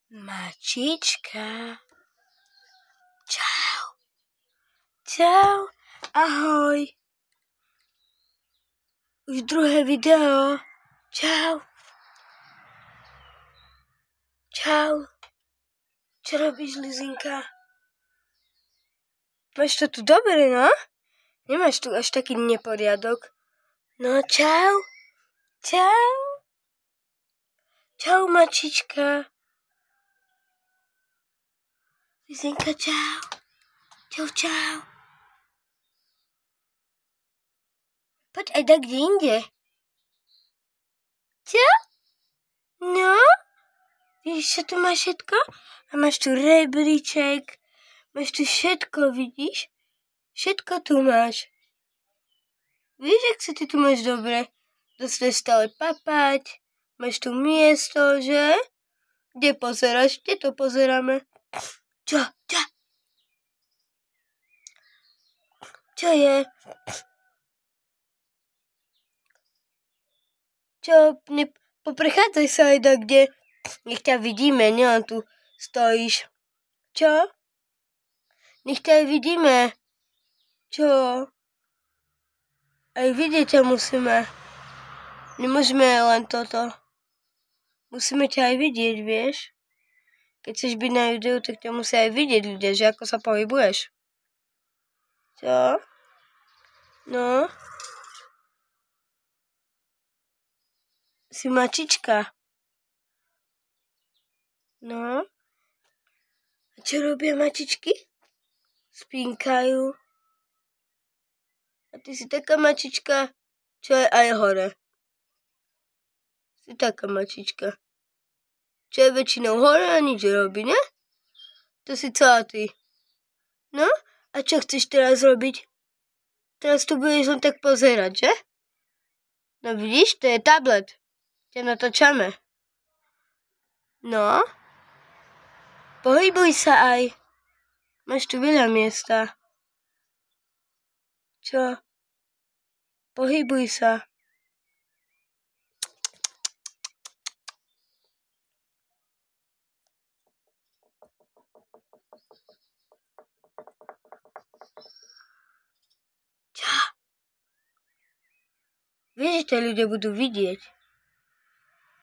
Mačička. Čau. Čau. Ahoj. Už druhé video. Čau. Čau. Čo robíš, Lizinka? Máš to tu dobre, no? Nemáš tu až taký neporiadok. No, čau. Čau. Čau, mačička. Lizinka, čau. Čau, čau. Poď aj tak kde inde. Čo? No? Vidíš, čo tu máš všetko? A máš tu rebríček. Máš tu všetko, vidíš? Všetko tu máš. Víš, jak sa ty tu máš dobre? Dostaneš stále papať. Máš tu miesto, že? Kde pozeráš? Kde to pozeráme? Čo? Čo? Čo je? Čo? Poprechádzaj sa aj tak, kde? Nech ťa vidíme, nie? Tu stojíš. Čo? Nech ťa aj vidíme. Čo? Aj vidieť ťa musíme. Nemôžeme len toto. Musíme ťa aj vidieť, vieš? Keď chceš byť na videu, tak ťa musia aj vidieť ľudia, že ako sa pohybuješ. Čo? No? Si mačička. No? A čo robia mačičky? Spínkajú. A ty si taká mačička, čo je aj hore. Si taká mačička. Čo je väčšinou hore a nič robí, ne? To si celá ty. No? A čo chceš teraz robiť? Teraz tu budeš len tak pozerať, že? No vidíš, to je tablet. Ťa natáčame. No? Pohybuj sa aj. Máš tu veľa miesta. Čo? Pohybuj sa. Čo? Vieš, že to ľudia budú vidieť.